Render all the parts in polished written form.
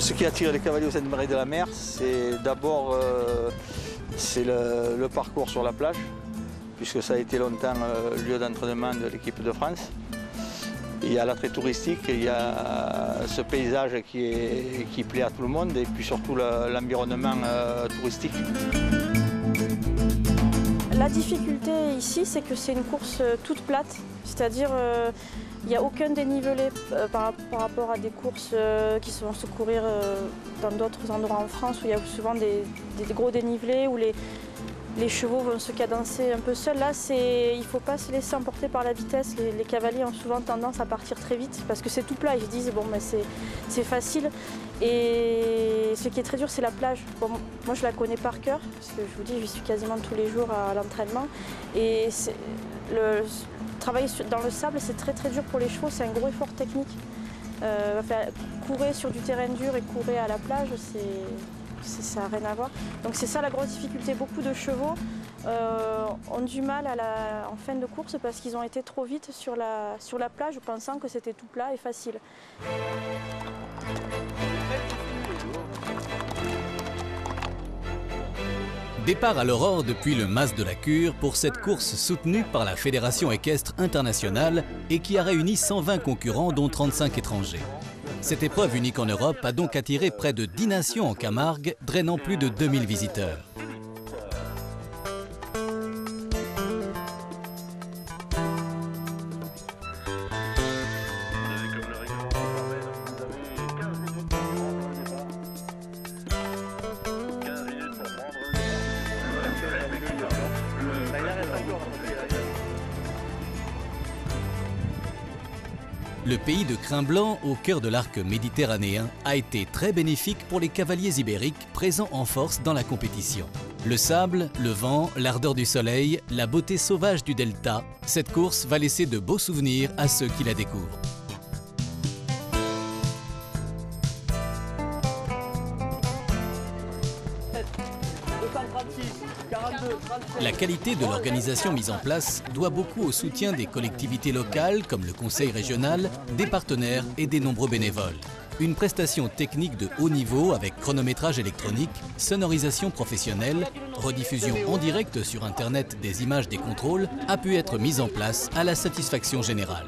Ce qui attire les cavaliers au Sainte-Marie de la Mer, c'est d'abord le parcours sur la plage, puisque ça a été longtemps lieu d'entraînement de l'équipe de France. Il y a l'attrait touristique, il y a ce paysage qui plaît à tout le monde et puis surtout l'environnement touristique. La difficulté ici, c'est que c'est une course toute plate, c'est-à-dire il n'y a aucun dénivelé par rapport à des courses qui vont se courir dans d'autres endroits en France où il y a souvent des gros dénivelés, où les chevaux vont se cadencer un peu seuls. Là, il ne faut pas se laisser emporter par la vitesse. Les cavaliers ont souvent tendance à partir très vite parce que c'est tout plat. Ils se disent bon, mais c'est facile. Et ce qui est très dur, c'est la plage. Bon, moi, je la connais par cœur parce que je vous dis, j'y suis quasiment tous les jours à l'entraînement. Et travailler dans le sable, c'est très très dur pour les chevaux. C'est un gros effort technique. Courir sur du terrain dur et courir à la plage, ça n'a rien à voir. Donc c'est ça la grosse difficulté. Beaucoup de chevaux ont du mal en fin de course parce qu'ils ont été trop vite sur la plage pensant que c'était tout plat et facile. Départ à l'aurore depuis le Mas de la Cure pour cette course soutenue par la Fédération équestre internationale et qui a réuni 120 concurrents dont 35 étrangers. Cette épreuve unique en Europe a donc attiré près de 10 nations en Camargue, drainant plus de 2000 visiteurs. Le pays de Crin-Blanc, au cœur de l'arc méditerranéen, a été très bénéfique pour les cavaliers ibériques présents en force dans la compétition. Le sable, le vent, l'ardeur du soleil, la beauté sauvage du delta, cette course va laisser de beaux souvenirs à ceux qui la découvrent. La qualité de l'organisation mise en place doit beaucoup au soutien des collectivités locales comme le conseil régional, des partenaires et des nombreux bénévoles. Une prestation technique de haut niveau avec chronométrage électronique, sonorisation professionnelle, rediffusion en direct sur Internet des images des contrôles a pu être mise en place à la satisfaction générale.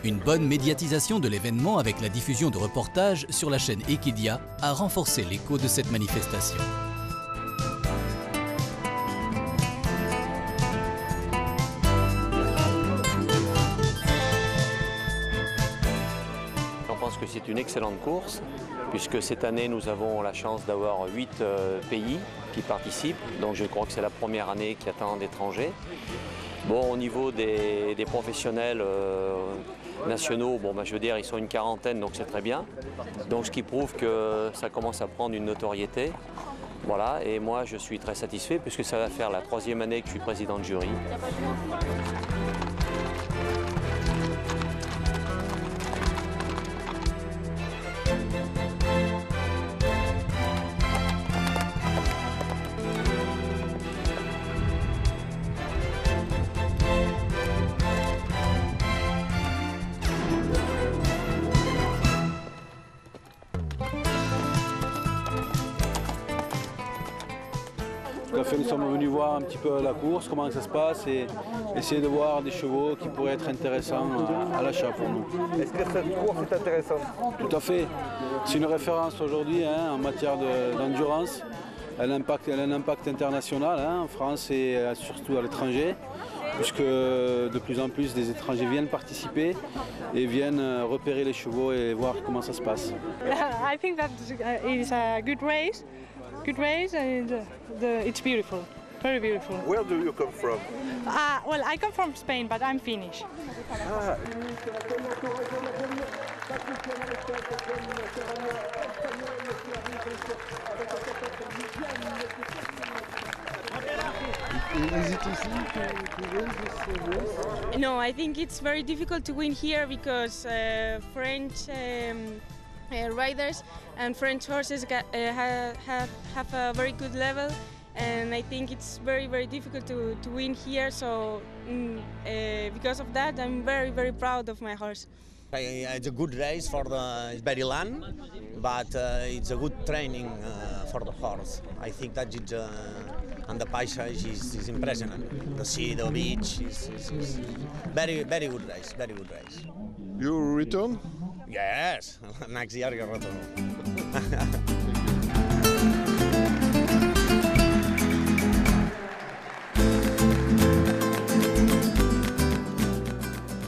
Une bonne médiatisation de l'événement avec la diffusion de reportages sur la chaîne Equidia a renforcé l'écho de cette manifestation. Je pense que c'est une excellente course, puisque cette année nous avons la chance d'avoir 8 pays qui participent, donc je crois que c'est la première année qu'il y a tant d'étrangers. Bon, au niveau des professionnels nationaux, bon, je veux dire, ils sont une quarantaine, donc c'est très bien. Donc ce qui prouve que ça commence à prendre une notoriété. Voilà, et moi je suis très satisfait, puisque ça va faire la 3e année que je suis président de jury. Nous sommes venus voir un petit peu la course, comment ça se passe et essayer de voir des chevaux qui pourraient être intéressants à l'achat pour nous. Est-ce que cette course est intéressante? Tout à fait. C'est une référence aujourd'hui en matière d'endurance. Elle a un impact international en France et surtout à l'étranger, puisque de plus en plus des étrangers viennent participer et viennent repérer les chevaux et voir comment ça se passe. I think that is a good race. Good race and it's beautiful, very beautiful. Where do you come from? Well, I come from Spain, but I'm Finnish. Ah. Is it easy to win this race? No, I think it's very difficult to win here because French riders and French horses have a very good level, and I think it's very difficult to win here. So because of that, I'm very proud of my horse. It's a good race for it's very long, but it's a good training for the horse. I think that it's, and the paisage is impressionant. The sea, the beach is very good race, very good race. You return? Yes, next year I return.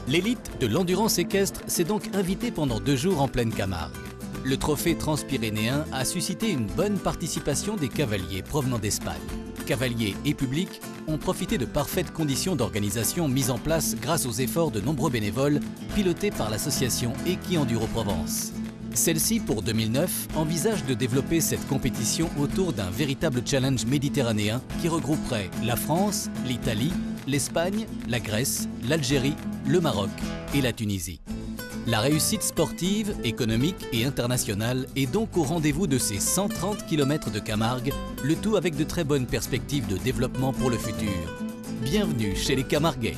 L'élite de l'endurance équestre s'est donc invitée pendant 2 jours en pleine Camargue. Le trophée transpyrénéen a suscité une bonne participation des cavaliers provenant d'Espagne. Cavaliers et public ont profité de parfaites conditions d'organisation mises en place grâce aux efforts de nombreux bénévoles pilotés par l'association Equienduro Provence. Celle-ci, pour 2009, envisage de développer cette compétition autour d'un véritable challenge méditerranéen qui regrouperait la France, l'Italie, l'Espagne, la Grèce, l'Algérie, le Maroc et la Tunisie. La réussite sportive, économique et internationale est donc au rendez-vous de ces 130 km de Camargue, le tout avec de très bonnes perspectives de développement pour le futur. Bienvenue chez les Camarguais.